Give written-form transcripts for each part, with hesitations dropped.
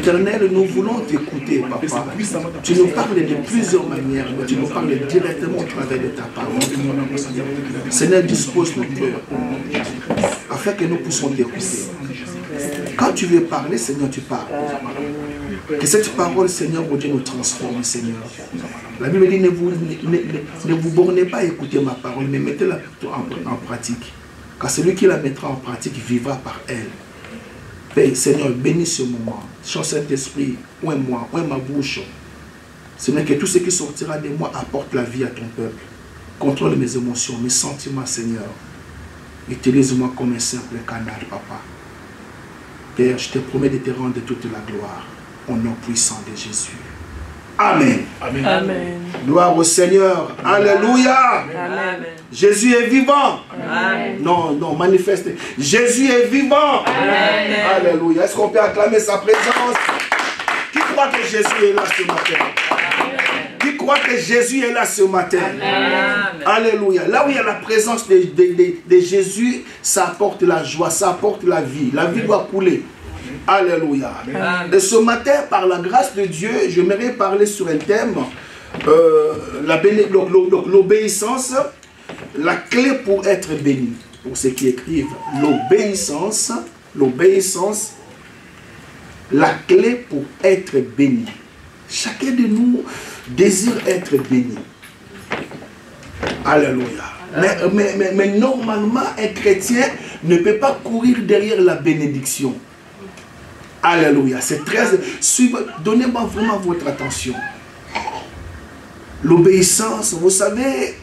Éternel, nous voulons t'écouter, papa. Tu nous parles de plusieurs manières, mais tu nous parles directement au travers de ta parole. Seigneur, dispose nos cœurs, afin que nous puissions t'écouter. Quand tu veux parler, Seigneur, tu parles. Que cette parole, Seigneur, mon Dieu, nous transforme, Seigneur. La Bible dit, ne vous bornez pas à écouter ma parole, mais mettez-la en pratique. Car celui qui la mettra en pratique vivra par elle. Père, Seigneur, bénis ce moment. Chant Saint-Esprit, ouvre moi, ouvre ma bouche. Seigneur, que tout ce qui sortira de moi apporte la vie à ton peuple. Contrôle mes émotions, mes sentiments, Seigneur. Utilise-moi comme un simple canal, papa. Père, je te promets de te rendre toute la gloire. Au nom puissant de Jésus. Amen. Amen. Amen. Gloire au Seigneur. Alléluia. Amen. Jésus est vivant. Amen. Non, non, manifeste. Jésus est vivant. Amen. Alléluia. Est-ce qu'on peut acclamer sa présence? Qui croit que Jésus est là ce matin? Amen. Qui croit que Jésus est là ce matin? Amen. Alléluia. Là où il y a la présence de Jésus, ça apporte la joie, ça apporte la vie. La vie doit couler. Alléluia. Et ce matin, par la grâce de Dieu, j'aimerais parler sur un thème, l'obéissance, la clé pour être béni. Pour ceux qui écrivent, l'obéissance, la clé pour être béni. Chacun de nous désire être béni. Alléluia. Mais normalement, un chrétien ne peut pas courir derrière la bénédiction. Alléluia. C'est très... Donnez-moi vraiment votre attention. L'obéissance, vous savez,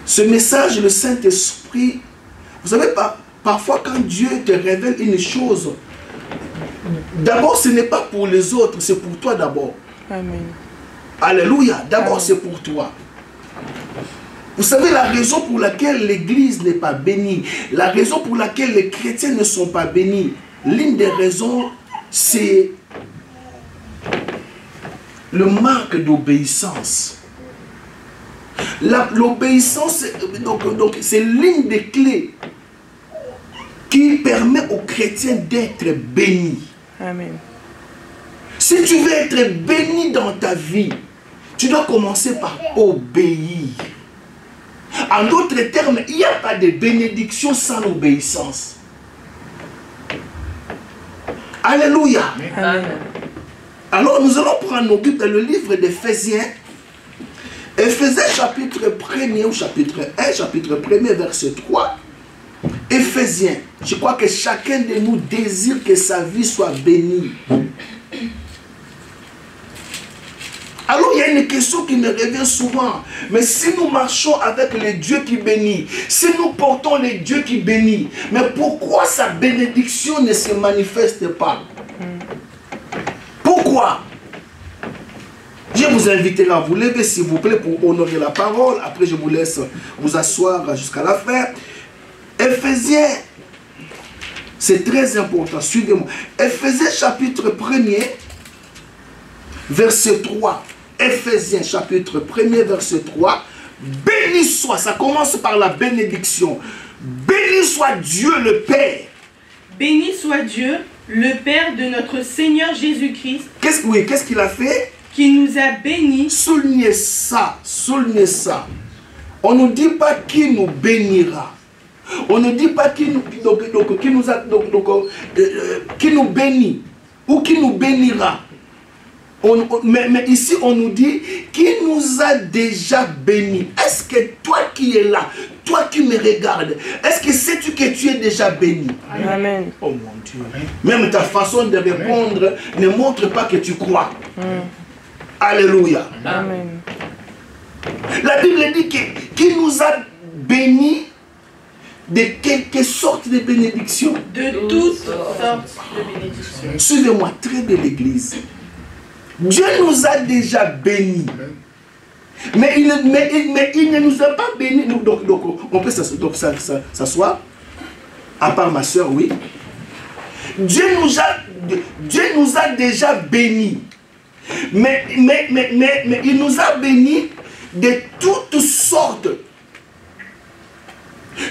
ce message, le Saint-Esprit, vous savez, parfois quand Dieu te révèle une chose, d'abord ce n'est pas pour les autres, c'est pour toi d'abord. Amen. Alléluia. D'abord c'est pour toi. Vous savez la raison pour laquelle l'Église n'est pas bénie, la raison pour laquelle les chrétiens ne sont pas bénis, l'une des raisons, c'est le manque d'obéissance. L'obéissance, donc c'est l'une des clés qui permet aux chrétiens d'être bénis. Amen. Si tu veux être béni dans ta vie, tu dois commencer par obéir. En d'autres termes, il n'y a pas de bénédiction sans obéissance. Alléluia. Amen. Alors nous allons prendre nos Bibles dans le livre d'Éphésiens. Éphésiens chapitre 1er ou chapitre 1, chapitre 1er verset 3. Éphésiens, je crois que chacun de nous désire que sa vie soit bénie. Alors il y a une question qui me revient souvent. Mais si nous marchons avec le Dieu qui bénit, si nous portons le Dieu qui bénit, mais pourquoi sa bénédiction ne se manifeste pas? Pourquoi? Je vous invite à vous lever s'il vous plaît pour honorer la parole. Après je vous laisse vous asseoir jusqu'à la fin. Éphésiens, c'est très important, suivez-moi. Éphésiens chapitre 1er, verset 3. Éphésiens chapitre 1er, verset 3. Béni soit, ça commence par la bénédiction. Béni soit Dieu le Père. Béni soit Dieu, le Père de notre Seigneur Jésus-Christ. Qu'est-ce qu'il a fait? Qui nous a bénis. Soulignez ça, soulignez ça. On ne nous dit pas qui nous bénira. On ne dit pas qui nous bénit ou qui nous bénira. Mais ici on nous dit qui nous a déjà bénis. Est-ce que toi qui es là, toi qui me regardes, est-ce que sais-tu que tu es déjà béni? Amen. Oh mon Dieu. Même ta façon de répondre ne montre pas que tu crois. Alléluia. Amen. La Bible dit qu'il nous a bénis de quelque sorte de bénédiction. De toutes sortes de bénédictions. Suivez-moi très bien l'église. Dieu nous a déjà bénis. Mais il ne nous a pas bénis. Donc on peut s'asseoir. À part ma soeur, oui. Dieu nous a déjà bénis. Mais il nous a bénis de toutes sortes.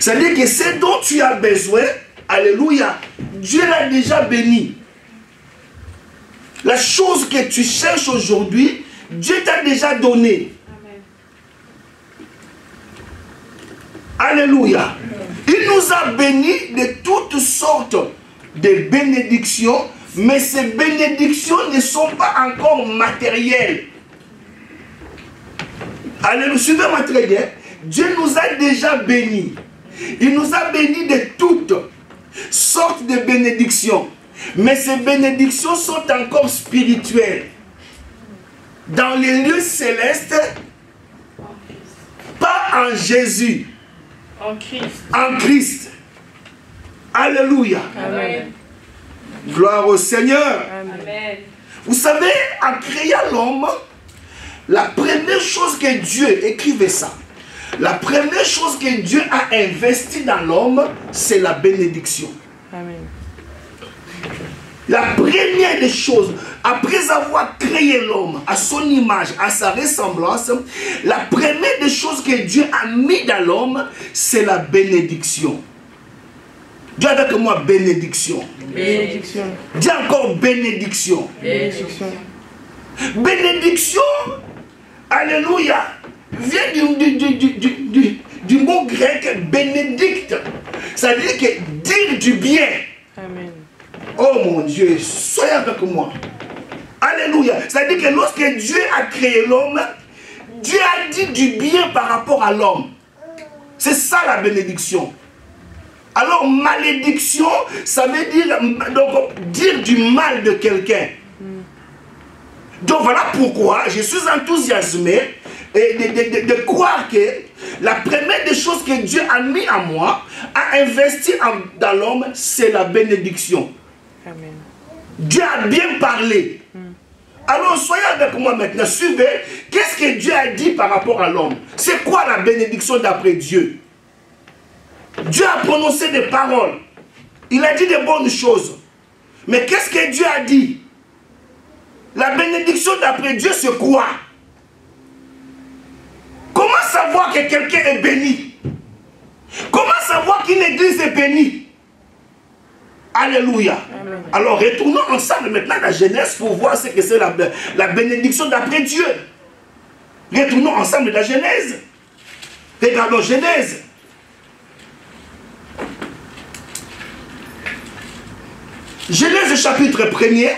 C'est-à-dire que ce dont tu as besoin, alléluia, Dieu l'a déjà béni. La chose que tu cherches aujourd'hui, Dieu t'a déjà donné. Alléluia. Il nous a bénis de toutes sortes de bénédictions, mais ces bénédictions ne sont pas encore matérielles. Alléluia. Suivez-moi très bien. Dieu nous a déjà bénis. Il nous a bénis de toutes sortes de bénédictions. Mais ces bénédictions sont encore spirituelles. Dans les lieux célestes, pas en Jésus. En Christ. En Christ. Alléluia. Amen. Gloire au Seigneur. Amen. Vous savez, en créant l'homme, la première chose que Dieu, écrivez ça, la première chose que Dieu a investi dans l'homme, c'est la bénédiction. Amen. La première des choses, après avoir créé l'homme à son image, à sa ressemblance, la première des choses que Dieu a mis dans l'homme, c'est la bénédiction. Dis avec moi bénédiction. Bénédiction. Dis encore bénédiction. Bénédiction. Bénédiction, alléluia, vient du mot grec bénédicte. Ça veut dire que dire du bien. Amen. Oh mon Dieu, soyez avec moi. Alléluia. C'est-à-dire que lorsque Dieu a créé l'homme, Dieu a dit du bien par rapport à l'homme. C'est ça la bénédiction. Alors malédiction, ça veut dire, donc, dire du mal de quelqu'un. Donc voilà pourquoi je suis enthousiasmé de croire que la première des choses que Dieu a mis en moi, a investi dans l'homme, c'est la bénédiction. Amen. Dieu a bien parlé. Alors soyez avec moi maintenant, suivez. Qu'est-ce que Dieu a dit par rapport à l'homme? C'est quoi la bénédiction d'après Dieu? Dieu a prononcé des paroles. Il a dit de bonnes choses. Mais qu'est-ce que Dieu a dit? La bénédiction d'après Dieu, c'est quoi? Comment savoir que quelqu'un est béni? Comment savoir qu'une église est bénie? Alléluia. Amen. Alors retournons ensemble maintenant à la Genèse pour voir ce que c'est la bénédiction d'après Dieu. Retournons ensemble à la Genèse. Regardons Genèse. Genèse chapitre 1er.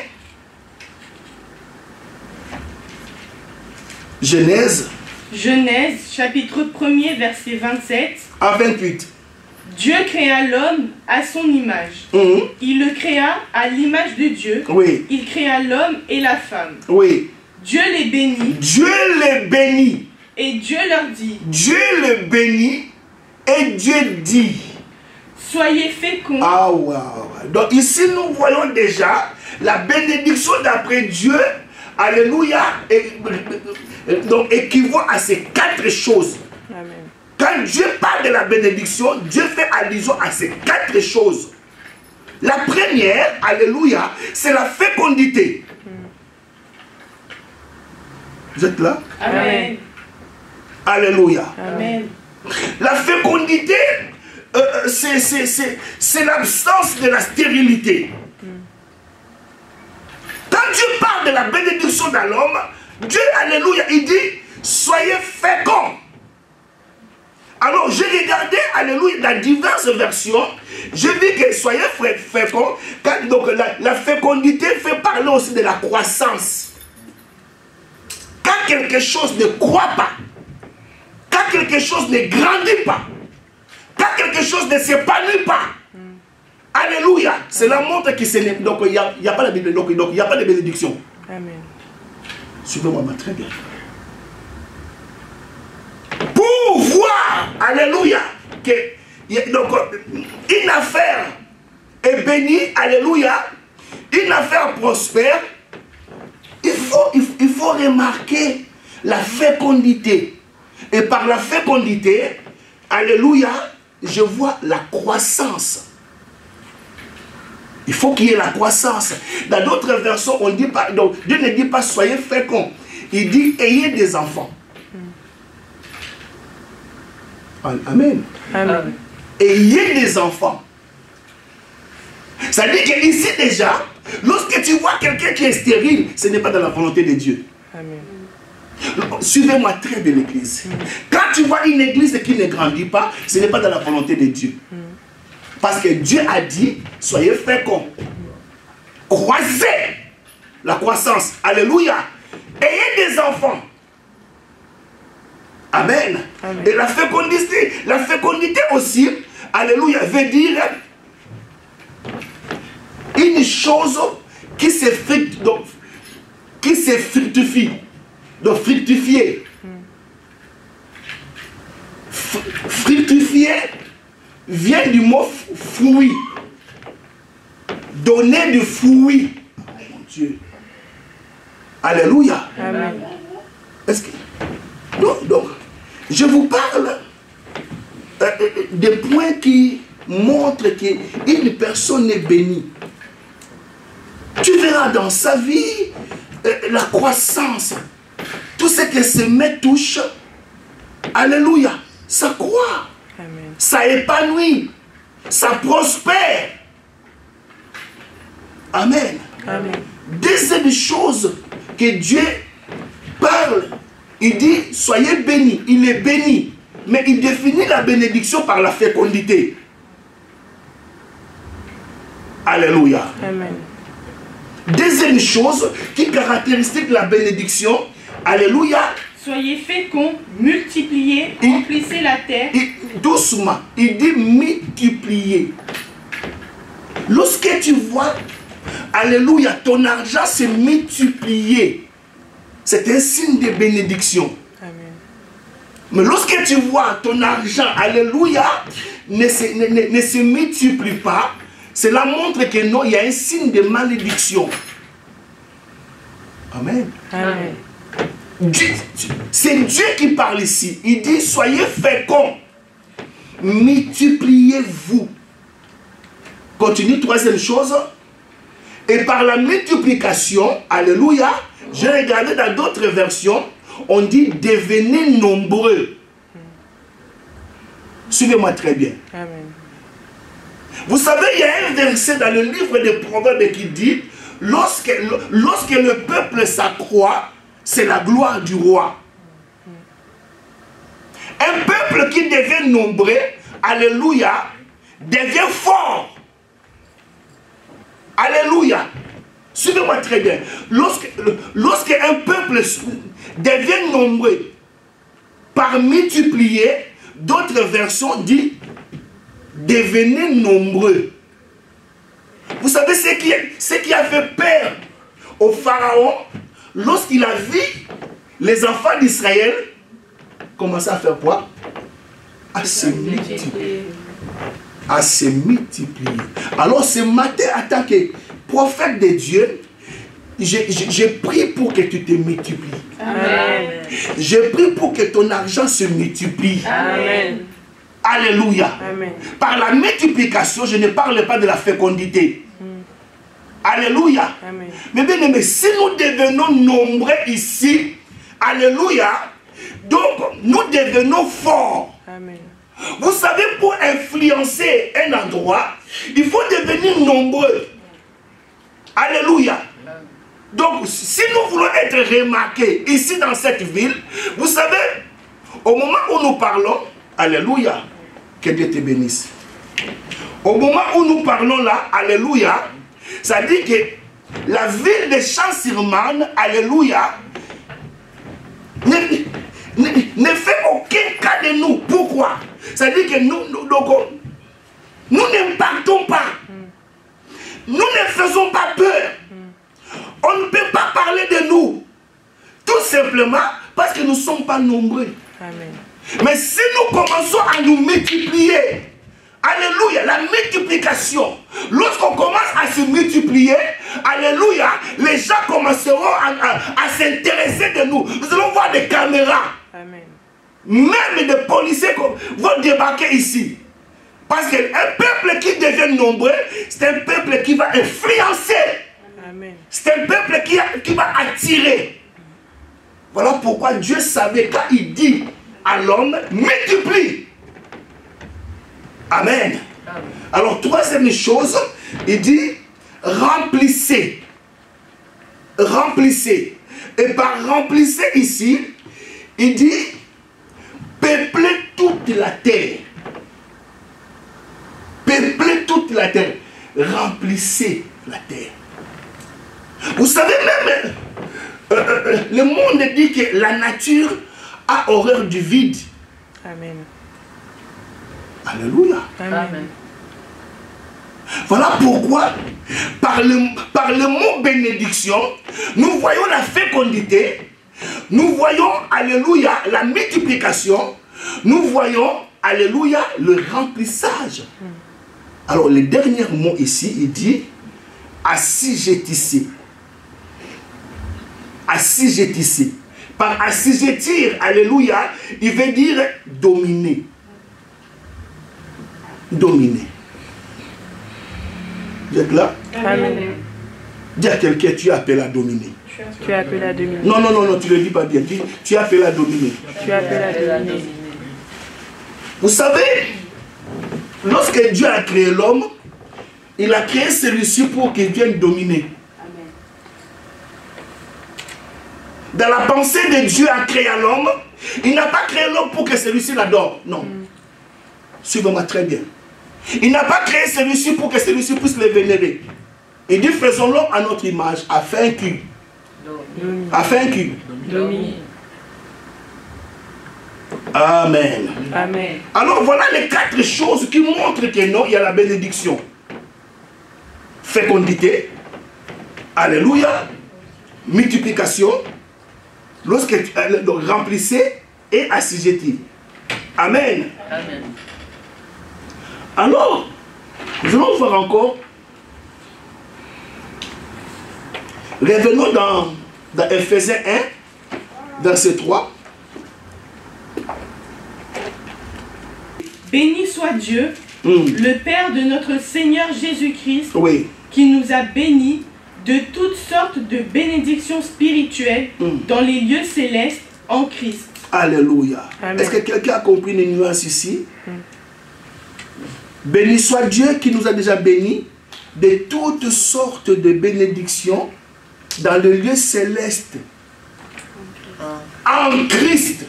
Genèse. Genèse, chapitre 1er, verset 27. À 28. Dieu créa l'homme à son image. Il le créa à l'image de Dieu. Oui. Il créa l'homme et la femme. Oui. Dieu les bénit. Dieu les bénit. Et Dieu leur dit. Dieu les bénit. Et Dieu dit. Soyez féconds. Ah wow. Donc ici nous voyons déjà la bénédiction d'après Dieu. Alléluia. Donc équivaut à ces 4 choses. Amen. Quand Dieu parle de la bénédiction, Dieu fait allusion à ces 4 choses. La première, alléluia, c'est la fécondité. Vous êtes là? Amen. Alléluia. Amen. La fécondité, c'est l'absence de la stérilité. Quand Dieu parle de la bénédiction dans l'homme, Dieu, alléluia, il dit, soyez féconds. Alors, j'ai regardé, alléluia, dans diverses versions, j'ai vu que soyez féconds. Donc, la fécondité fait parler aussi de la croissance. Quand quelque chose ne croît pas, quand quelque chose ne grandit pas, quand quelque chose ne s'épanouit pas, alléluia, cela montre que ce n'est. Donc, il n'y a pas de, donc, il n'y a pas de bénédiction. Amen. Suivez-moi très bien. Pour voir, alléluia, que donc, une affaire est bénie, alléluia, une affaire prospère, il faut remarquer la fécondité. Et par la fécondité, alléluia, je vois la croissance. Il faut qu'il y ait la croissance. Dans d'autres versions, on dit pas, donc Dieu ne dit pas soyez féconds. Il dit ayez des enfants. Amen. Amen. Ayez des enfants. Ça dit qu'ici déjà, lorsque tu vois quelqu'un qui est stérile, ce n'est pas dans la volonté de Dieu. Amen. Suivez-moi très bien l'église. Quand tu vois une église qui ne grandit pas, ce n'est pas dans la volonté de Dieu. Parce que Dieu a dit, soyez féconds. Croisez la croissance. Alléluia. Ayez des enfants. Amen. Amen. Et la fécondité aussi, alléluia, veut dire une chose qui se fructifie. Donc fructifier. Fructifier vient du mot fruit. Donner du fruit. Oh, mon Dieu. Alléluia. Amen. Est-ce que... Donc, je vous parle des points qui montrent qu'une personne est bénie. Tu verras dans sa vie la croissance. Tout ce que ses mains touchent, alléluia, ça croît, Amen. ça épanouit, ça prospère. Amen. Amen. Deuxième chose que Dieu parle, il dit, soyez bénis. Il est béni. Mais il définit la bénédiction par la fécondité. Alléluia. Amen. Deuxième chose qui caractérise la bénédiction, alléluia. Soyez féconds, multipliez, remplissez la terre. Doucement, il dit multiplier. Lorsque tu vois, alléluia, ton argent se multiplier, c'est un signe de bénédiction. Amen. Mais lorsque tu vois ton argent, alléluia, ne se multiplie pas, cela montre que non, il y a un signe de malédiction. Amen. Amen. C'est Dieu qui parle ici. Il dit, soyez féconds, multipliez-vous. Continue, troisième chose. Et par la multiplication, alléluia, j'ai regardé dans d'autres versions, on dit devenez nombreux. Suivez-moi très bien. Amen. Vous savez, il y a un verset dans le livre des Proverbes qui dit, lorsque le peuple s'accroît, c'est la gloire du roi. Un peuple qui devient nombreux, alléluia, devient fort. Alléluia. Suivez-moi très bien. Lorsque un peuple devient nombreux, par multiplier, d'autres versions disent devenez nombreux. Vous savez ce qui a fait peur au Pharaon lorsqu'il a vu les enfants d'Israël commencer à faire quoi? À se multiplier. À se multiplier. Alors ce matin, en tant que prophète de Dieu, j'ai prié pour que tu te multiplies. Amen. J'ai prié pour que ton argent se multiplie. Amen. Alléluia. Amen. Par la multiplication, je ne parle pas de la fécondité. Alléluia. Amen. Mais bien aimé, si nous devenons nombreux ici, alléluia, donc nous devenons forts. Amen. Vous savez, pour influencer un endroit, il faut devenir nombreux. Alléluia. Donc, si nous voulons être remarqués ici dans cette ville, vous savez, au moment où nous parlons, alléluia, que Dieu te bénisse. Au moment où nous parlons là, alléluia, ça dit que la ville de Champs-sur-Marne, alléluia, ne fait aucun cas de nous. Pourquoi? Ça dit que nous n'impactons pas. Nous ne faisons pas peur. On ne peut pas parler de nous. Tout simplement parce que nous ne sommes pas nombreux. Amen. Mais si nous commençons à nous multiplier, alléluia, la multiplication, lorsqu'on commence à se multiplier, alléluia, les gens commenceront à s'intéresser de nous. Nous allons voir des caméras. Amen. Même des policiers vont débarquer ici. Parce qu'un peuple qui devient nombreux, c'est un peuple qui va influencer. Amen. C'est un peuple qui va attirer. Voilà pourquoi Dieu savait quand il dit à l'homme, multiplie. Amen. Alors, troisième chose, il dit, remplissez. Remplissez. Et par remplissez ici, il dit, peuplez toute la terre. Peuplez toute la terre. Remplissez la terre. Vous savez même, le monde dit que la nature a horreur du vide. Amen. Alléluia. Amen. Voilà pourquoi, par le mot bénédiction, nous voyons la fécondité, nous voyons, alléluia, la multiplication, nous voyons, alléluia, le remplissage. Alors, le dernier mot ici, il dit, assujettissez. Assujettissez. Par assujettir, alléluia, il veut dire dominer. Dominer. Vous êtes là? Amen. Dis à quelqu'un, tu es appelé à dominer. Tu es appelé à dominer. Non, non, non, non, tu ne le dis pas bien. Dis, tu es appelé à dominer. Tu es appelé à dominer. Vous savez, lorsque Dieu a créé l'homme, il a créé celui-ci pour qu'il vienne dominer. Dans la pensée de Dieu à créer l'homme, il n'a pas créé l'homme pour que celui-ci l'adore. Non. Suivez-moi très bien. Il n'a pas créé celui-ci pour que celui-ci puisse le vénérer. Il dit, faisons l'homme à notre image, afin qu'il. Afin qu'il. Amen. Amen. Alors voilà les 4 choses qui montrent que non, il y a la bénédiction. Fécondité. Alléluia. Multiplication. Lorsque donc, remplissez et assujettis. Amen. Amen. Alors, nous allons voir encore. Revenons dans Ephésiens 1, verset 3. Béni soit Dieu, le Père de notre Seigneur Jésus-Christ, Oui. qui nous a bénis de toutes sortes de bénédictions spirituelles dans les lieux célestes en Christ. Alléluia. Amen. Est-ce que quelqu'un a compris les nuances ici? Béni soit Dieu qui nous a déjà bénis de toutes sortes de bénédictions dans le lieu céleste en Christ.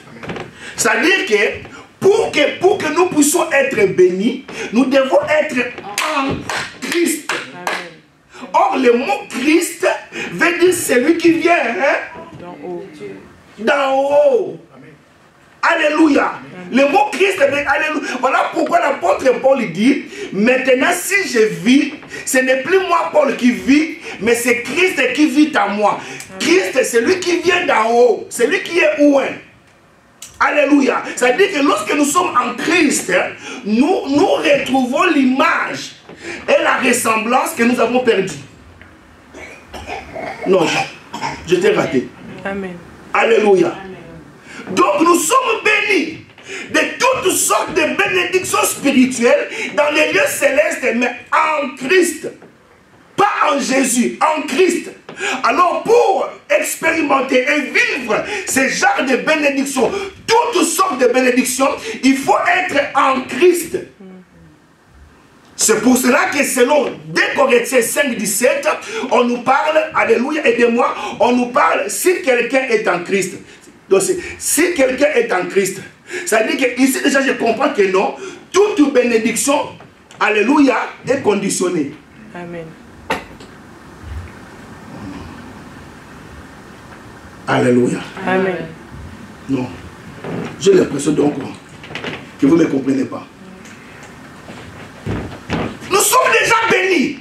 C'est-à-dire que pour que nous puissions être bénis, nous devons être en Christ. Amen. Or, le mot Christ veut dire celui qui vient D'en haut. d'en haut. Alléluia. Le mot Christ veut dire Alléluia. Voilà pourquoi l'apôtre Paul dit, maintenant si je vis, ce n'est plus moi Paul qui vis, mais c'est Christ qui vit en moi. Christ, c'est lui qui vient d'en haut. C'est lui qui est où? Alléluia. Ça veut dire que lorsque nous sommes en Christ, nous retrouvons l'image et la ressemblance que nous avons perdue. Non, je t'ai raté. Amen. Alléluia. Donc nous sommes bénis de toutes sortes de bénédictions spirituelles dans les lieux célestes, mais en Christ. Pas en Jésus, en Christ. Alors pour expérimenter et vivre ce genre de bénédictions, toutes sortes de bénédictions, il faut être en Christ. C'est pour cela que selon 2 Corinthiens 5, 17, on nous parle, alléluia, aidez-moi, on nous parle si quelqu'un est en Christ. Donc si quelqu'un est en Christ, ça veut dire que ici déjà je comprends que non, toute bénédiction, alléluia, est conditionnée. Amen. Alléluia. Amen. Non. J'ai l'impression donc que vous ne me comprenez pas. Nous sommes déjà bénis.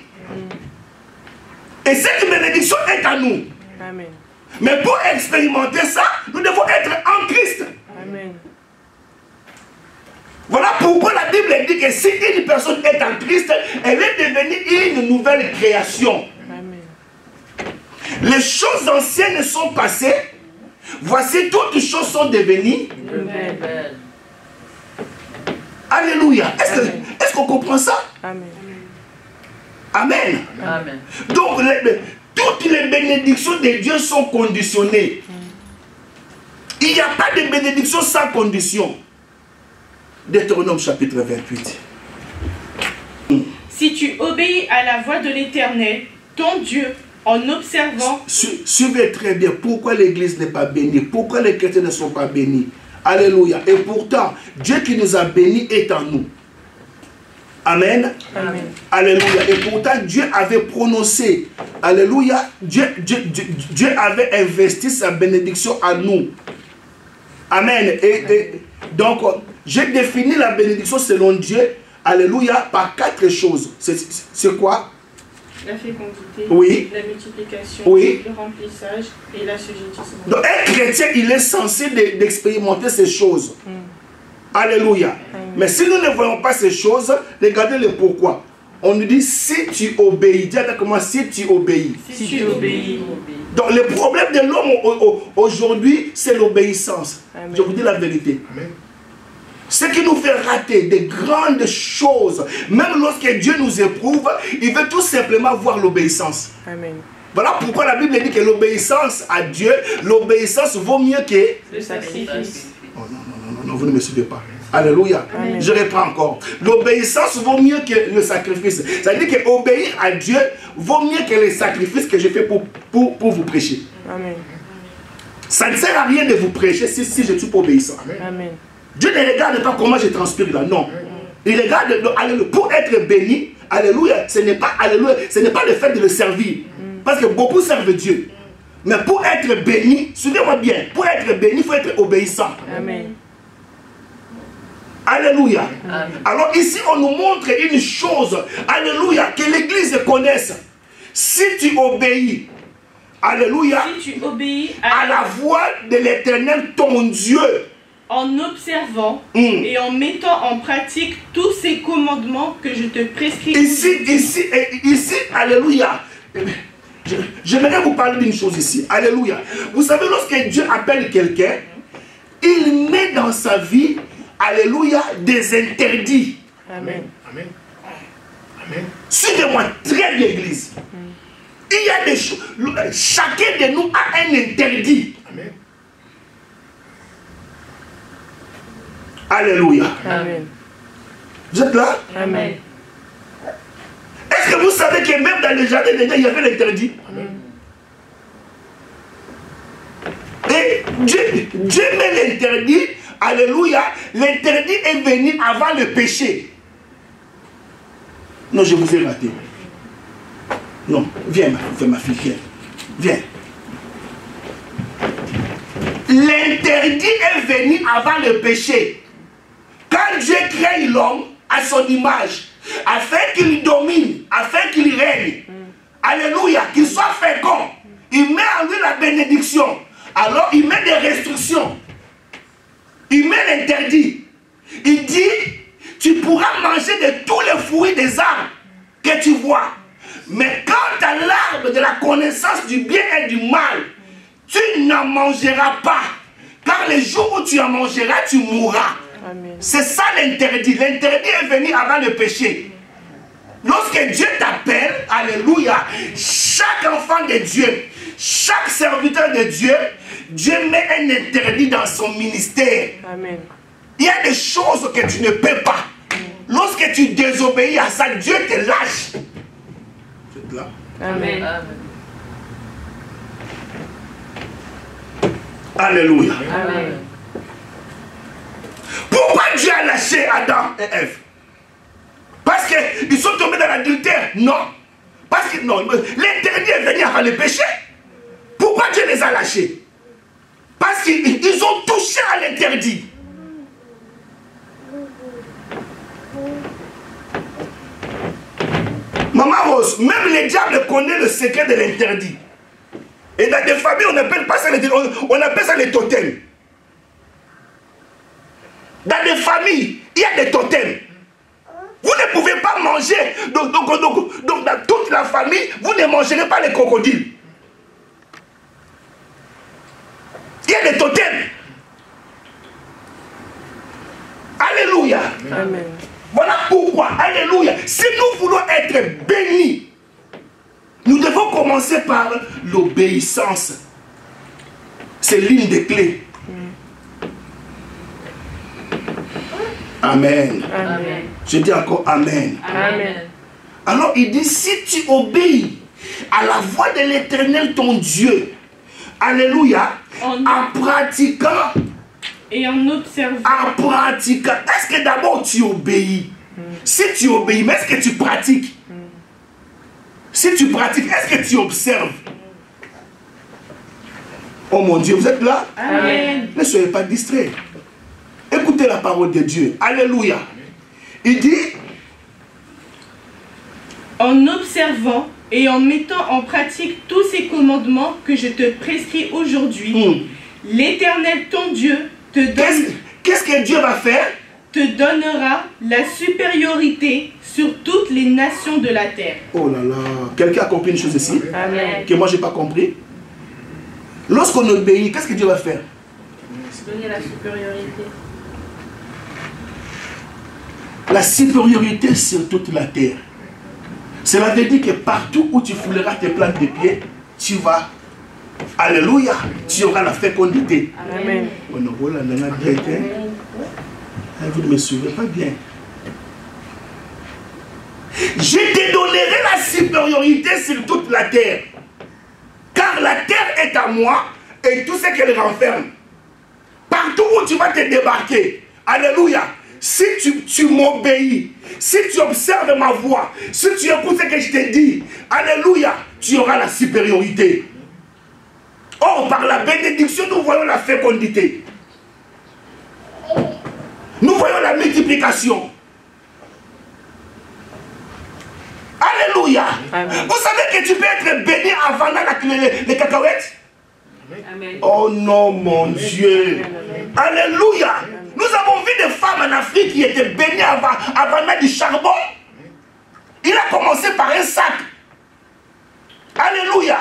Et cette bénédiction est à nous. Amen. Mais pour expérimenter ça, nous devons être en Christ. Amen. Voilà pourquoi la Bible dit que si une personne est en Christ, elle est devenue une nouvelle création. Amen. Les choses anciennes sont passées. Voici toutes choses sont devenues. Amen. Alléluia. Est-ce qu'on comprend ça? Amen. Amen. Amen. Donc, toutes les bénédictions de Dieu sont conditionnées. Il n'y a pas de bénédiction sans condition. Deutéronome chapitre 28. Si tu obéis à la voix de l'Éternel, ton Dieu, en observant... Suivez très bien pourquoi l'église n'est pas bénie, pourquoi les chrétiens ne sont pas bénis. Alléluia. Et pourtant, Dieu qui nous a bénis est en nous. Amen. Amen. Alléluia. Et pourtant, Dieu avait prononcé, alléluia, Dieu avait investi sa bénédiction à nous. Amen. Et donc, j'ai défini la bénédiction selon Dieu, alléluia, par 4 choses. C'est quoi? La fécondité, oui, la multiplication, oui, le remplissage et l'assujettissement. Donc, un chrétien, il est censé d'expérimenter ces choses. Alléluia. Mais si nous ne voyons pas ces choses, regardez le pourquoi. On nous dit si tu obéis. Dis avec moi, si tu obéis. Si tu obéis. Donc le problème de l'homme aujourd'hui, c'est l'obéissance. Je vous dis la vérité. Amen. Ce qui nous fait rater des grandes choses, même lorsque Dieu nous éprouve, il veut tout simplement voir l'obéissance. Amen. Voilà pourquoi la Bible dit que l'obéissance à Dieu, l'obéissance vaut mieux que le sacrifice. Oh non, vous ne me suivez pas. Alléluia. Amen. Je reprends encore. L'obéissance vaut mieux que le sacrifice. Ça veut dire qu'obéir à Dieu vaut mieux que les sacrifices que je fais pour vous prêcher. Amen. Ça ne sert à rien de vous prêcher si je ne suis pas obéissant. Amen. Dieu ne regarde pas comment je transpire là, non. Il regarde, alléluia, pour être béni, alléluia, ce n'est pas le fait de le servir. Parce que beaucoup servent Dieu. Mais pour être béni, suivez-moi bien, pour être béni, il faut être obéissant. Amen. Alléluia. Amen. Alors ici, on nous montre une chose, alléluia, que l'Église connaisse. Si tu obéis, alléluia, si tu obéis à la voix de l'Éternel, ton Dieu, en observant et en mettant en pratique tous ces commandements que je te prescris. Ici, alléluia. J'aimerais vous parler d'une chose ici. Alléluia. Vous savez, lorsque Dieu appelle quelqu'un, il met dans sa vie, alléluia, des interdits. Amen. Amen. Amen. Suivez-moi très bien, l'église. Il y a des choses. Chacun de nous a un interdit. Amen. Alléluia. Amen. Vous êtes là? Amen. Est-ce que vous savez que même dans le jardin d'Éden, il y avait l'interdit? Et Dieu met l'interdit, alléluia, l'interdit est venu avant le péché. Non, je vous ai raté. Non, viens ma fille, viens. L'interdit est venu avant le péché. Quand Dieu crée l'homme à son image, afin qu'il domine, afin qu'il règne, alléluia, qu'il soit fécond, il met en lui la bénédiction. Alors il met des restrictions. Il met l'interdit. Il dit, tu pourras manger de tous les fruits des arbres que tu vois. Mais quant à l'arbre de la connaissance du bien et du mal, tu n'en mangeras pas. Car le jour où tu en mangeras, tu mourras. C'est ça l'interdit. L'interdit est venu avant le péché. Lorsque Dieu t'appelle, alléluia, chaque enfant de Dieu, chaque serviteur de Dieu, Dieu met un interdit dans son ministère. Amen. Il y a des choses que tu ne peux pas. Lorsque tu désobéis à ça, Dieu te lâche. Vous êtes là? Amen. Alléluia. Amen. Pourquoi Dieu a lâché Adam et Ève? Parce qu'ils sont tombés dans l'adultère? Non. Parce que non, l'interdit est venu avant le péché. Pourquoi Dieu les a lâchés? Parce qu'ils ont touché à l'interdit. Maman Rose, même le diable connaît le secret de l'interdit. Et dans des familles, on appelle pas ça on appelle ça les totems. Dans des familles, il y a des totems. Vous ne pouvez pas manger. Donc dans toute la famille, vous ne mangerez pas les crocodiles. Il y a des totems. Alléluia. Amen. Voilà pourquoi, alléluia, si nous voulons être bénis, nous devons commencer par l'obéissance. C'est l'une des clés. Amen. Amen. Je dis encore Amen. Amen. Alors il dit, si tu obéis à la voix de l'Éternel ton Dieu, alléluia, en pratiquant et en observant. En pratiquant. Est-ce que d'abord tu obéis? Si tu obéis, mais est-ce que tu pratiques? Si tu pratiques, est-ce que tu observes? Oh mon Dieu, vous êtes là? Amen. Ne soyez pas distraits. Écoutez la parole de Dieu. Alléluia. Il dit, en observant et en mettant en pratique tous ces commandements que je te prescris aujourd'hui, l'Éternel ton Dieu te donne... Qu'est-ce que Dieu va faire? Te donnera la supériorité sur toutes les nations de la terre. Oh là là. Quelqu'un a compris une chose ici? Amen. Que moi je n'ai pas compris. Lorsqu'on obéit, qu'est-ce que Dieu va faire? Donner la supériorité. La supériorité sur toute la terre. Cela veut dire que partout où tu fouleras tes plantes de pied, tu vas, alléluia, tu auras la fécondité. Amen. Oh non, voilà, vous ne me suivez pas bien. Je te donnerai la supériorité sur toute la terre. Car la terre est à moi et tout ce qu'elle renferme. Partout où tu vas te débarquer, alléluia, si tu m'obéis, si tu observes ma voix, si tu écoutes ce que je te dis, alléluia, tu auras la supériorité. Or, par la bénédiction, nous voyons la fécondité. Nous voyons la multiplication. Alléluia. Amen. Vous savez que tu peux être béni en vendant les cacahuètes? Amen. Oh non, mon Dieu. Alléluia. Nous avons vu des femmes en Afrique qui étaient bénies en vendant du charbon. Il a commencé par un sac. Alléluia.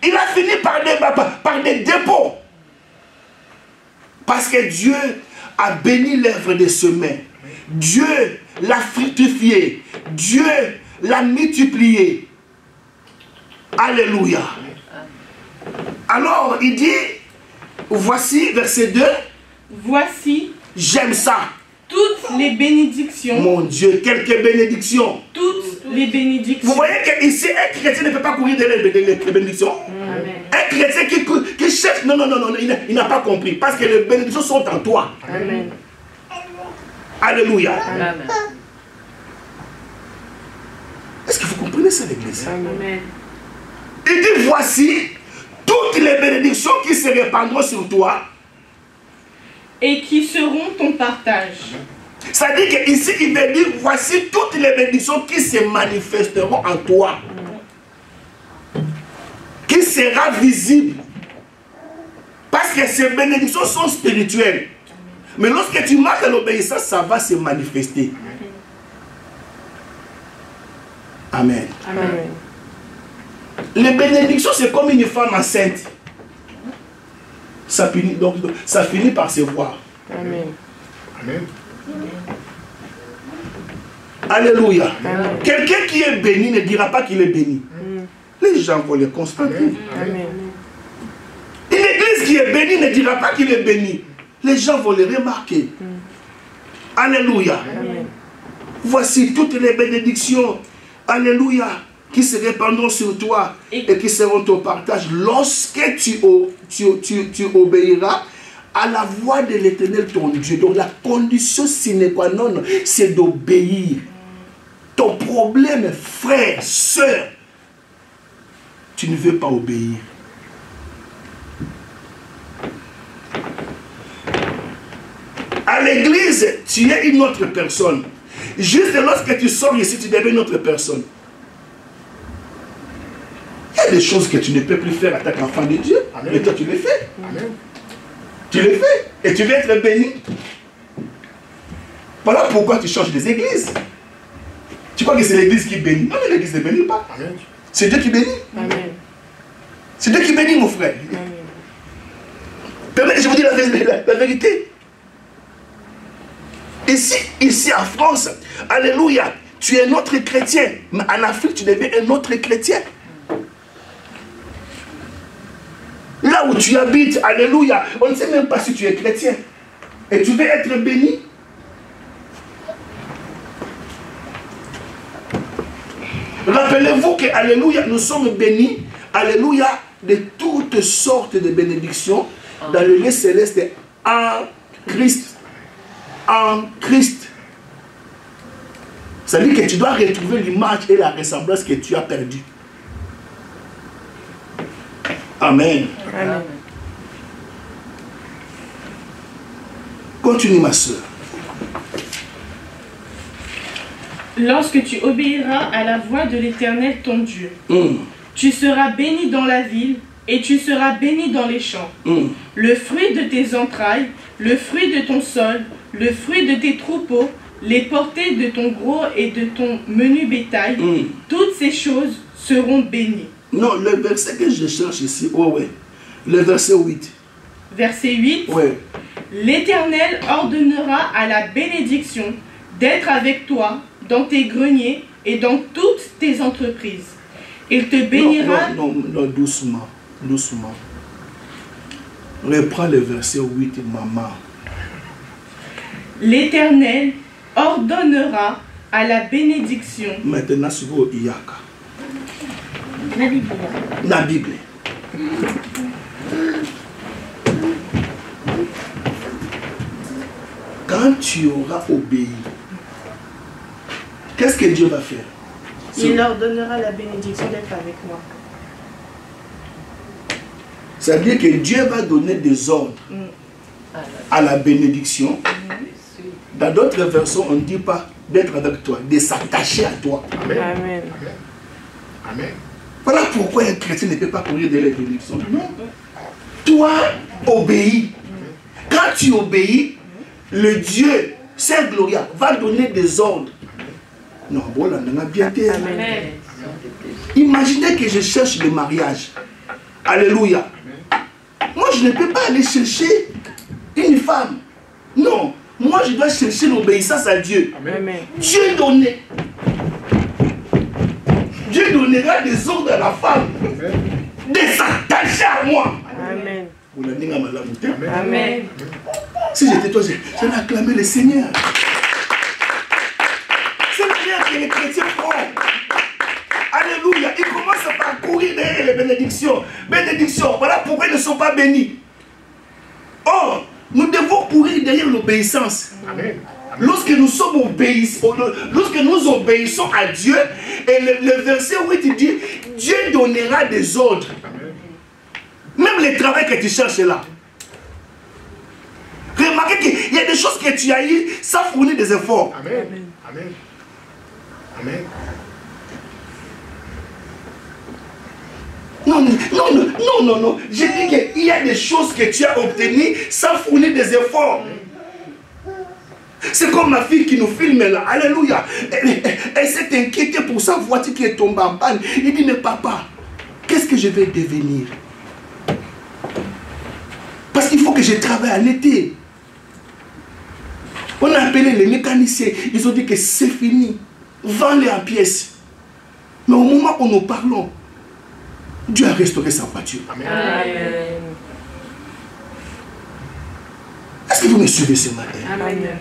Il a fini par des dépôts. Parce que Dieu a béni l'œuvre de ses mains. Dieu l'a fructifié. Dieu l'a multiplié. Alléluia. Alors, il dit, voici, verset 2. Voici, j'aime ça. Toutes les bénédictions. Mon Dieu, quelques bénédictions. Toutes les bénédictions. Vous voyez qu'ici, un chrétien ne peut pas courir derrière les bénédictions. Amen. Un chrétien qui cherche, non, il n'a pas compris. Parce que les bénédictions sont en toi. Amen. Alléluia. Amen. Est-ce que vous comprenez ça, l'église? Amen. Il dit, voici toutes les bénédictions qui se répandront sur toi. Et qui seront ton partage. Ça dit qu'ici, il veut dire, voici toutes les bénédictions qui se manifesteront en toi. Qui sera visible. Parce que ces bénédictions sont spirituelles. Mais lorsque tu marches dans l'obéissance, ça va se manifester. Amen. Amen. Les bénédictions, c'est comme une femme enceinte. Ça finit par se voir. Amen. Amen. Alléluia. Amen. Quelqu'un qui est béni ne dira pas qu'il est béni. Les gens vont le constater. Amen. Une église qui est bénie ne dira pas qu'il est béni. Les gens vont le remarquer. Alléluia. Amen. Voici toutes les bénédictions. Alléluia. Qui se répandront sur toi et qui seront ton partage lorsque tu obéiras à la voix de l'Éternel ton Dieu. Donc la condition sine qua non, c'est d'obéir. Ton problème, frère, soeur, tu ne veux pas obéir. À l'église, tu es une autre personne. Juste lorsque tu sors ici, tu deviens une autre personne. Il y a des choses que tu ne peux plus faire à ta enfant de Dieu. Amen. Mais toi, tu les fais. Amen. Tu les fais. Et tu veux être béni. Voilà pourquoi tu changes des églises. Tu crois que c'est l'église qui bénit? Non, mais l'église ne bénit pas. C'est Dieu qui bénit. Amen. C'est Dieu qui bénit, mon frère. Amen. Je vous dis la vérité. Ici en France, alléluia, tu es un autre chrétien. Mais en Afrique, tu deviens un autre chrétien. Là où tu habites, alléluia, on ne sait même pas si tu es chrétien. Et tu veux être béni. Rappelez-vous que, alléluia, nous sommes bénis, alléluia, de toutes sortes de bénédictions dans le lieu céleste en Christ. En Christ. Ça veut dire que tu dois retrouver l'image et la ressemblance que tu as perdue. Amen. Amen. Continue, ma soeur. Lorsque tu obéiras à la voix de l'Éternel ton Dieu, tu seras béni dans la ville et tu seras béni dans les champs. Le fruit de tes entrailles, le fruit de ton sol, le fruit de tes troupeaux, les portées de ton gros et de ton menu bétail, toutes ces choses seront bénies. Non, le verset que je cherche ici, le verset 8. Verset 8. Ouais. L'Éternel ordonnera à la bénédiction d'être avec toi dans tes greniers et dans toutes tes entreprises. Il te bénira... Non, doucement, doucement. Reprends le verset 8, maman. L'Éternel ordonnera à la bénédiction... Maintenant, c'est vous, Iyaka. La Bible. La Bible. Quand tu auras obéi, qu'est-ce que Dieu va faire? Il ordonnera la bénédiction d'être avec moi. C'est-à-dire que Dieu va donner des ordres à la bénédiction. Dans d'autres versions, on ne dit pas d'être avec toi, de s'attacher à toi. Amen. Amen. Amen. Voilà pourquoi un chrétien ne peut pas courir de la bénédiction. Non. Toi, obéis. Quand tu obéis, le Dieu, Saint Gloria, va donner des ordres. Non, voilà, on a bien été. Amen. Imaginez que je cherche le mariage. Alléluia. Moi, je ne peux pas aller chercher une femme. Non. Moi, je dois chercher l'obéissance à Dieu. Amen. Dieu donnait. Dieu donnera des ordres à la femme de s'attacher à moi. Amen. Amen. Si j'étais toi, j'allais acclamer le Seigneur. C'est la manière que les chrétiens font. Alléluia. Ils commencent par courir derrière les bénédictions. Bénédictions. Voilà pourquoi ils ne sont pas bénis. Or, nous devons courir derrière l'obéissance. Amen. Lorsque nous sommes lorsque nous obéissons à Dieu, et le verset 8 il dit, Dieu donnera des ordres. Amen. Même le travail que tu cherches là. Remarquez qu'il y a des choses que tu as eues sans fournir des efforts. Amen. Amen. Amen. Non. Je dis qu'il y a des choses que tu as obtenues sans fournir des efforts. C'est comme ma fille qui nous filme là. Alléluia. Elle s'est inquiétée pour sa voiture qui est tombée en panne. Il dit, mais papa, qu'est-ce que je vais devenir? Parce qu'il faut que je travaille à l'été. On a appelé les mécaniciens. Ils ont dit que c'est fini. Vends-les en pièces. Mais au moment où nous parlons, Dieu a restauré sa voiture. Amen. Amen. Est-ce que vous me suivez ce matin? Amen.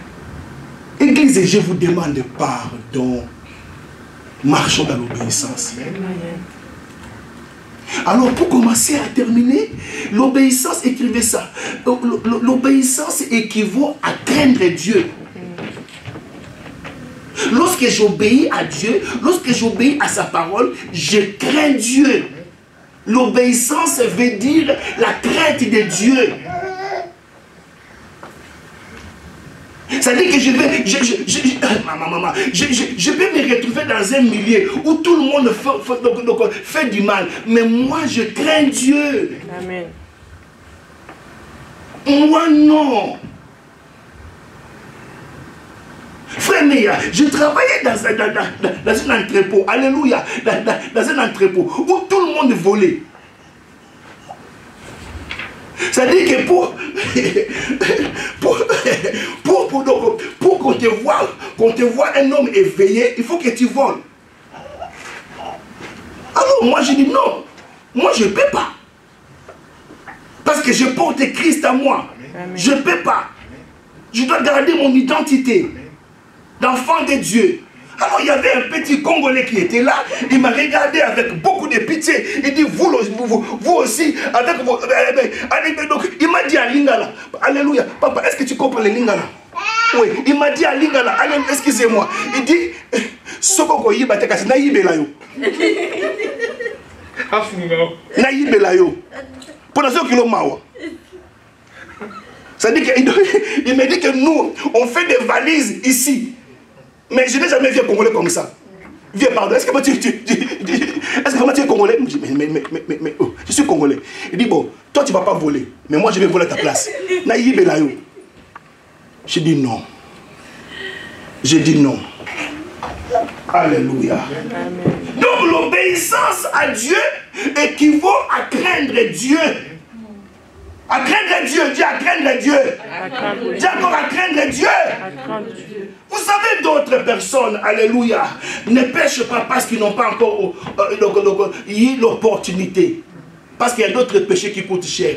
Église, je vous demande pardon. Marchons dans l'obéissance. Alors, pour commencer à terminer, l'obéissance, écrivez ça. L'obéissance équivaut à craindre Dieu. Lorsque j'obéis à Dieu, lorsque j'obéis à sa parole, je crains Dieu. L'obéissance veut dire la crainte de Dieu. C'est-à-dire que je vais me retrouver dans un milieu où tout le monde fait du mal. Mais moi, je crains Dieu. Amen. Moi, non. Frère Néa, je travaillais dans un entrepôt. Alléluia. Dans un entrepôt où tout le monde volait. C'est-à-dire que pour qu'on te voit un homme éveillé, il faut que tu voles. Alors moi je dis non, moi je ne peux pas. Parce que je porte Christ à moi. Amen. Je ne peux pas. Je dois garder mon identité d'enfant de Dieu. Alors il y avait un petit Congolais qui était là, il m'a regardé avec beaucoup de pitié, il dit vous aussi, avec vos... Donc il m'a dit à Lingala, alléluia, papa, est-ce que tu comprends les Lingala? Oui, il m'a dit à Lingala, excusez-moi, il dit, Sokoko yibate kasi na yibela yo. Na yibela yo. Pour ce kilo mawa. Ça dit qu'il me dit que nous, on fait des valises ici. Mais je n'ai jamais vu un Congolais comme ça. Viens, pardon, est-ce que vraiment tu es Congolais? Mais oh, je suis Congolais. Il dit, bon, toi tu ne vas pas voler, mais moi je vais voler à ta place. Naïe Belayo. Je dis non. Je dis non. Alléluia. Donc l'obéissance à Dieu équivaut à craindre Dieu. À craindre Dieu, dis à craindre Dieu. Dis encore à craindre Dieu. Vous savez, d'autres personnes, alléluia, ne pêchent pas parce qu'ils n'ont pas encore eu l'opportunité. Parce qu'il y a d'autres péchés qui coûtent cher.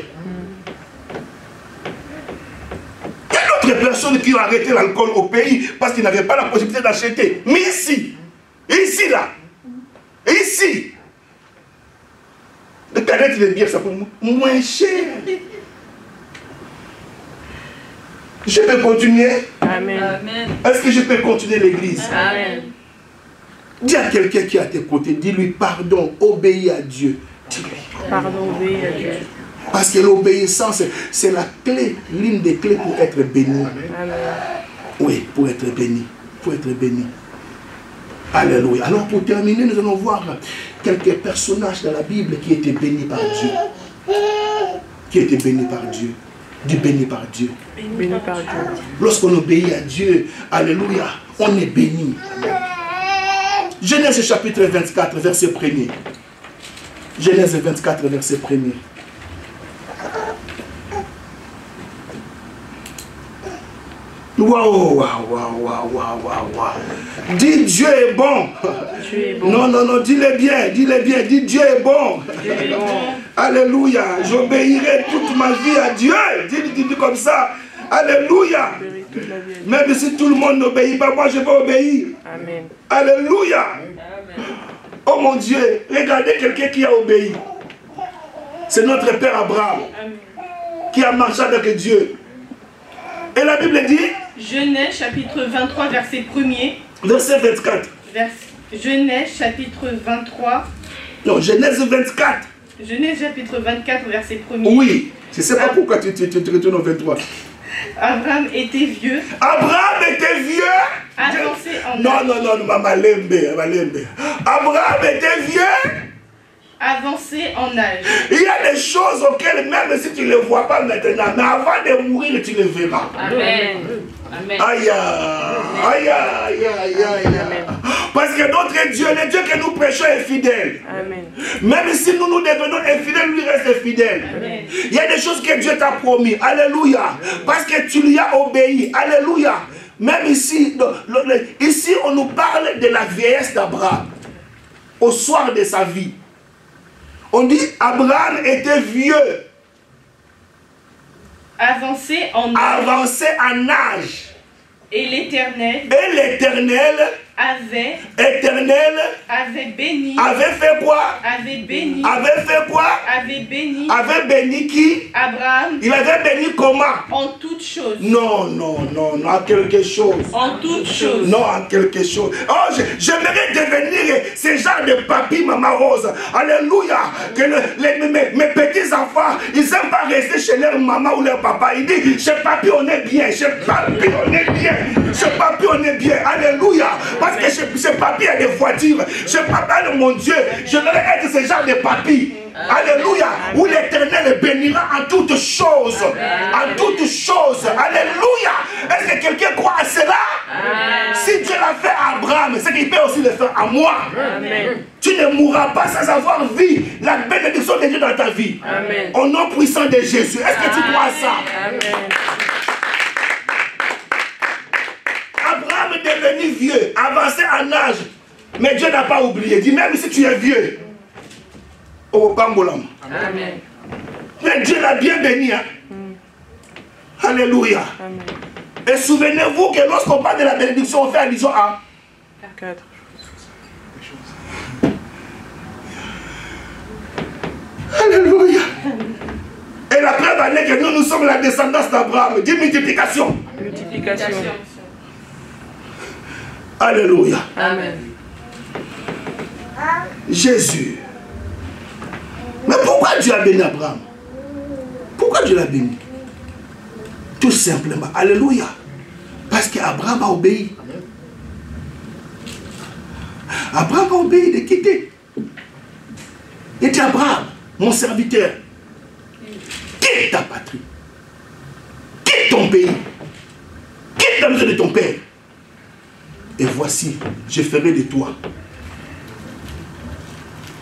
Il y a d'autres personnes qui ont arrêté l'alcool au pays parce qu'ils n'avaient pas la possibilité d'acheter. Mais ici, là, ici, le canette de bière, ça coûte moins cher. Je peux continuer? Amen. Est-ce que je peux continuer l'église? Amen. Dis à quelqu'un qui est à tes côtés, dis-lui pardon, obéis à Dieu. Dis-lui. Pardon, obéis à Dieu. Parce que l'obéissance, c'est la clé, l'une des clés pour être béni. Amen. Oui, pour être béni. Pour être béni. Alléluia. Alors pour terminer, nous allons voir quelques personnages dans la Bible qui étaient bénis par Dieu. Qui étaient bénis par Dieu. Dis béni par Dieu. Béni par Dieu. Lorsqu'on obéit à Dieu, alléluia, on est béni. Genèse chapitre 24, verset 1er. Genèse 24, verset 1er. Waouh. Dis Dieu est bon. Dieu est bon. Non, dis-le bien, dis Dieu est bon. Dieu est bon. Alléluia, j'obéirai toute ma vie à Dieu. Dis comme ça. Alléluia. Même si tout le monde n'obéit pas, moi je vais obéir. Amen. Alléluia. Amen. Oh mon Dieu, regardez quelqu'un qui a obéi. C'est notre Père Abraham qui a marché avec Dieu. Et la Bible dit, Genèse chapitre 23 verset 1er. verset 24. Genèse chapitre 23. Non, Genèse 24. Genèse chapitre 24 verset 1er. Oui, je ne sais pas pourquoi tu retournes au 23. Abraham était vieux. Abraham était vieux. Avancé en Non, âge. maman Lembe. Abraham était vieux. Avancé en âge. Il y a des choses auxquelles même si tu ne les vois pas maintenant, mais avant de mourir, tu les verras. Amen. Amen. Aïe. Parce que notre Dieu, le Dieu que nous prêchons est fidèle. Amen. Même si nous devenons infidèles, lui reste fidèle. Amen. Il y a des choses que Dieu t'a promis. Alléluia. Parce que tu lui as obéi. Alléluia. Même ici, ici on nous parle de la vieillesse d'Abraham. Au soir de sa vie. On dit Abraham était vieux. Avancé en âge. Avancé en âge. Et l'Éternel Et l'Éternel avait béni. avait fait quoi? Avait béni. Avait fait quoi? Avait béni. Avait béni qui? Abraham Il avait béni comment? en toutes choses. Non, en quelque chose. En toutes choses. Non, en quelque chose. Oh, j'aimerais devenir ce genre de papy, maman Rose. Alléluia. Que mes petits-enfants, ils n'aiment pas rester chez leur maman ou leur papa. Ils disent, chez papy, on est bien. Chez papy, on est bien. Chez papy, on est bien. Alléluia. Parce que chez papy, il y a des voitures. Chez papa, mon Dieu, j'aimerais être ce genre de papy. Alléluia. Où l'Éternel bénira en toutes choses. En toutes choses. Alléluia. Est-ce que quelqu'un croit à cela? Si Dieu l'a fait à Abraham, c'est qu'il peut aussi le faire à moi. Amen. Tu ne mourras pas sans avoir vu la bénédiction de Dieu dans ta vie. Amen. Au nom puissant de Jésus. Est-ce que tu crois à ça? Amen. Abraham est devenu vieux, avancé en âge. Mais Dieu n'a pas oublié. Dis même si tu es vieux. Au Pambolam. Amen. Mais Dieu l'a bien béni. Hein? Alléluia. Amen. Et souvenez-vous que lorsqu'on parle de la bénédiction, on fait allusion à 4. Alléluia. Et la preuve en est que nous sommes la descendance d'Abraham. Dis multiplication. Multiplication. Alléluia. Amen. Jésus. Mais pourquoi Dieu a béni Abraham? Pourquoi Dieu l'a béni? Tout simplement. Alléluia. Parce qu'Abraham a obéi. Abraham a obéi de quitter. Il dit Abraham, mon serviteur, quitte ta patrie. Quitte ton pays. Quitte la maison de ton père. Et voici, je ferai de toi.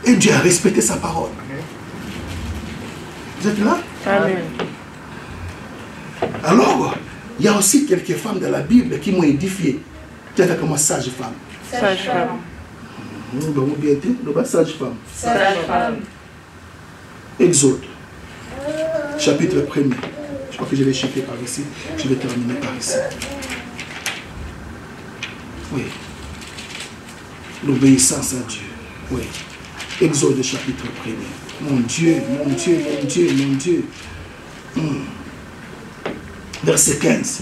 Et Dieu a respecté sa parole. Vous êtes là? Amen. Alors, il y a aussi quelques femmes dans la Bible qui m'ont édifié. Tu as comme sage femme. Sage femme. Sage femme. Sage femme. Exode, chapitre 1er. Je crois que je vais chiffrer par ici. Je vais terminer par ici. Oui. L'obéissance à Dieu. Oui. Exode, chapitre 1er. Mon Dieu, mon Dieu, mon Dieu, mon Dieu. Verset 15.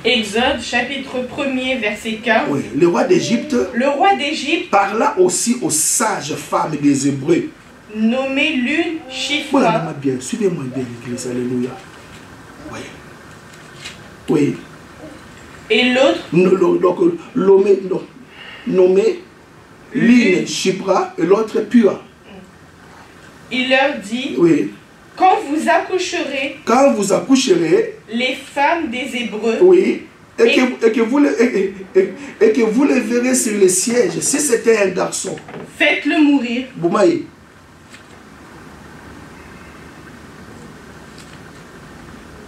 Exode, chapitre 1er, verset 15. Oui. Le roi d'Égypte. Le roi d'Égypte Parla aussi aux sages femmes des Hébreux. Nommée l'une Shifra. Voilà, bien. Suivez-moi bien, l'église. Alléluia. Oui. Oui. Et l'autre Donc, nommé l'une Shipra et l'autre Pua. Il leur dit, Oui. quand vous accoucherez, les femmes des Hébreux, oui, et que vous le verrez sur le siège, si c'était un garçon, faites-le mourir. Boumaï.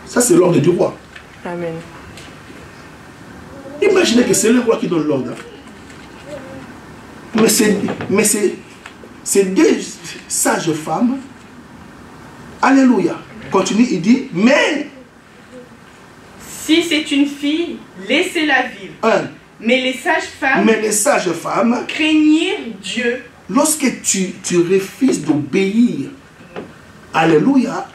Ça, c'est l'ordre du roi. Amen. Imaginez que c'est le roi qui donne l'ordre. Mais c'est deux sages femmes. Alléluia. Continue, il dit, mais si c'est une fille, laissez-la vivre. Mais les sages-femmes craignirent Dieu. Lorsque tu refuses d'obéir, alléluia,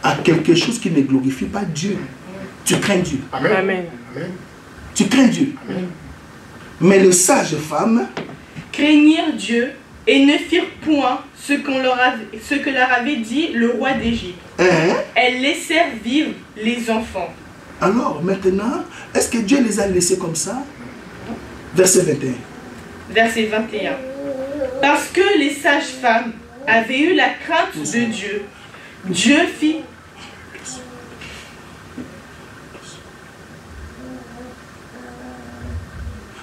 à quelque chose qui ne glorifie pas Dieu, tu crains Dieu. Amen. Amen. Tu crains Dieu. Amen. Mais les sages femmes craignirent Dieu et ne firent point ce que leur avait dit le roi d'Égypte. Elles laissèrent vivre les enfants. Alors maintenant, est-ce que Dieu les a laissés comme ça? Verset 21. Verset 21. Parce que les sages-femmes avaient eu la crainte de Dieu, Dieu fit...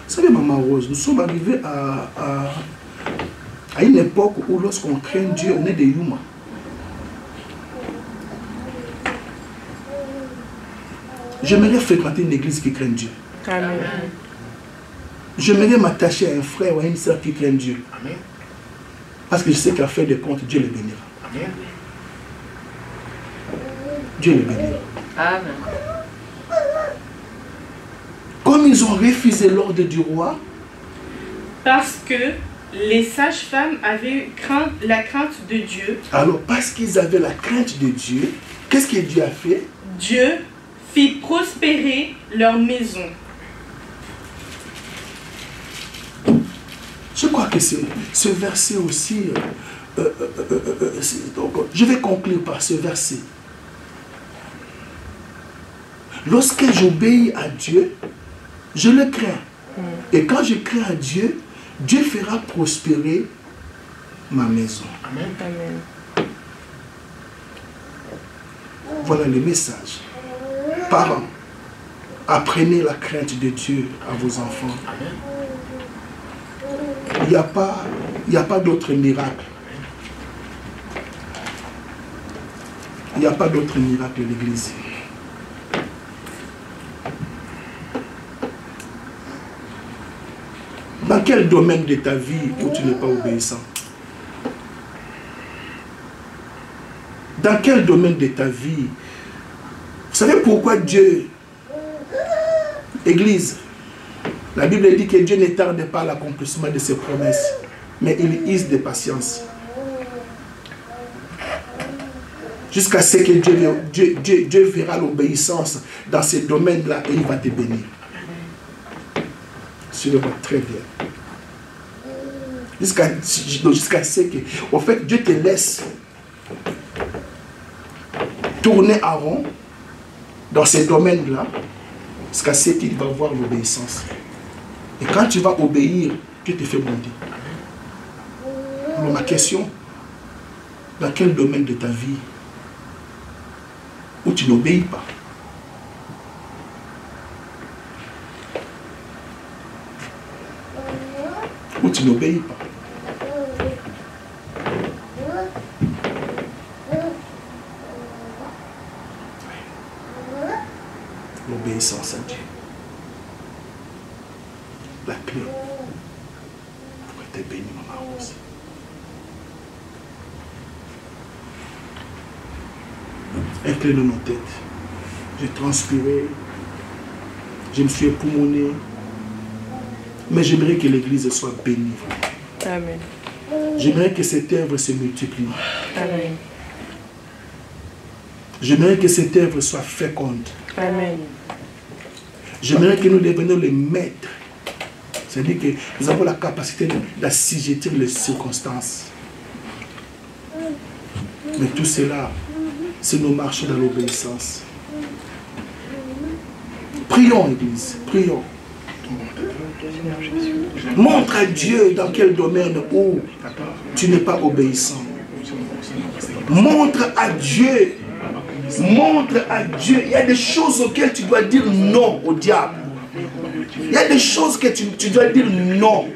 Vous savez, Maman Rose, nous sommes arrivés à une époque où lorsqu'on craint Dieu, on est des humains. J'aimerais fréquenter une église qui craint Dieu. Amen. J'aimerais m'attacher à un frère ou à une sœur qui craint Dieu. Amen. Parce que je sais qu'à faire des comptes, Dieu les bénira. Amen. Dieu les bénira. Amen. Comme ils ont refusé l'ordre du roi, parce que les sages-femmes avaient la crainte de Dieu. Alors, parce qu'ils avaient la crainte de Dieu, qu'est-ce que Dieu a fait? Dieu fit prospérer leur maison. Je crois que ce verset aussi, donc, je vais conclure par ce verset. Lorsque j'obéis à Dieu, je le crains. Et quand je crains à Dieu, Dieu fera prospérer ma maison. Amen. Amen. Voilà le message. Parents, apprenez la crainte de Dieu à vos enfants. Amen. Il n'y a pas d'autre miracle. Il n'y a pas d'autre miracle, l'Église. Dans quel domaine de ta vie où tu n'es pas obéissant? Dans quel domaine de ta vie? Vous savez pourquoi Dieu, Église, La Bible dit que Dieu ne tarde pas à l'accomplissement de ses promesses, mais il use de patience. Jusqu'à ce que Dieu verra l'obéissance dans ces domaines-là et il va te bénir. Tu le vois très bien. Jusqu'à ce que, au fait, Dieu te laisse tourner en rond dans ces domaines-là jusqu'à ce qu'il va voir l'obéissance. Et quand tu vas obéir, Dieu te fait monter. Alors ma question, dans quel domaine de ta vie où tu n'obéis pas? Où tu n'obéis pas? L'obéissance à Dieu. La clé pour être béni, maman Rose. Incline nos têtes. J'ai transpiré. Je me suis époumoné. Mais j'aimerais que l'église soit bénie. Amen. J'aimerais que cette œuvre se multiplie. Amen. J'aimerais que cette œuvre soit féconde. Amen. J'aimerais que nous devenions les maîtres. C'est-à-dire que nous avons la capacité d'assujettir les circonstances. Mais tout cela, c'est nos marches dans l'obéissance. Prions, Église, prions. Montre à Dieu dans quel domaine où tu n'es pas obéissant. Montre à Dieu. Montre à Dieu. Il y a des choses auxquelles tu dois dire non au diable. Il y a des choses que tu dois dire non.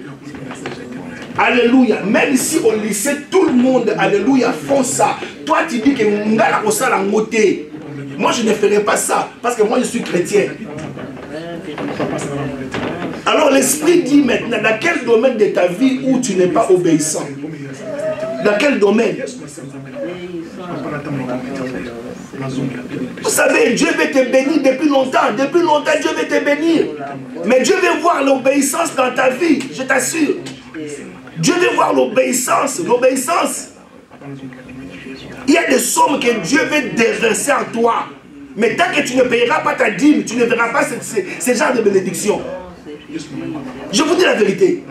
Alléluia. Même si au lycée, tout le monde, alléluia, font ça. Toi, tu dis que moi, je ne ferai pas ça. Parce que moi, je suis chrétien. Alors, l'Esprit dit maintenant, dans quel domaine de ta vie où tu n'es pas obéissant? Dans quel domaine? Vous savez, Dieu veut te bénir depuis longtemps. Depuis longtemps, Dieu veut te bénir. Mais Dieu veut voir l'obéissance dans ta vie, je t'assure. Dieu veut voir l'obéissance. L'obéissance. Il y a des sommes que Dieu veut déverser en toi. Mais tant que tu ne payeras pas ta dîme, tu ne verras pas ce genre de bénédiction. Je vous dis la vérité.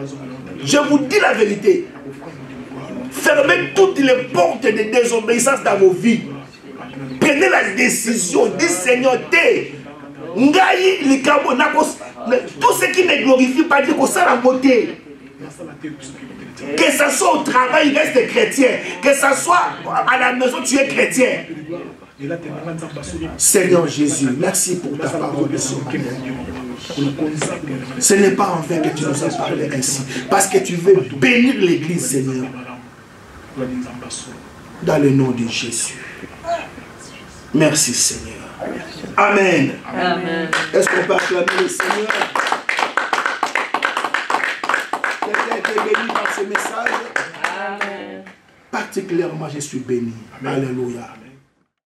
Je vous dis la vérité. Fermez toutes les portes de désobéissance dans vos vies. Prenez la décision. Dis Seigneur, tout ce qui ne glorifie pas Dieu, ça la beauté. Que ce soit au travail, reste chrétien. Que ce soit à la maison, tu es chrétien. Seigneur Jésus, merci pour ta parole. Ce n'est pas en vain que tu nous as parlé ainsi. Parce que tu veux bénir l'église, Seigneur. Dans le nom de Jésus. Merci, Seigneur. Amen. Amen. Est-ce qu'on peut acclamer le Seigneur? Quelqu'un a été béni par ce message? Amen. Particulièrement, je suis béni. Alléluia.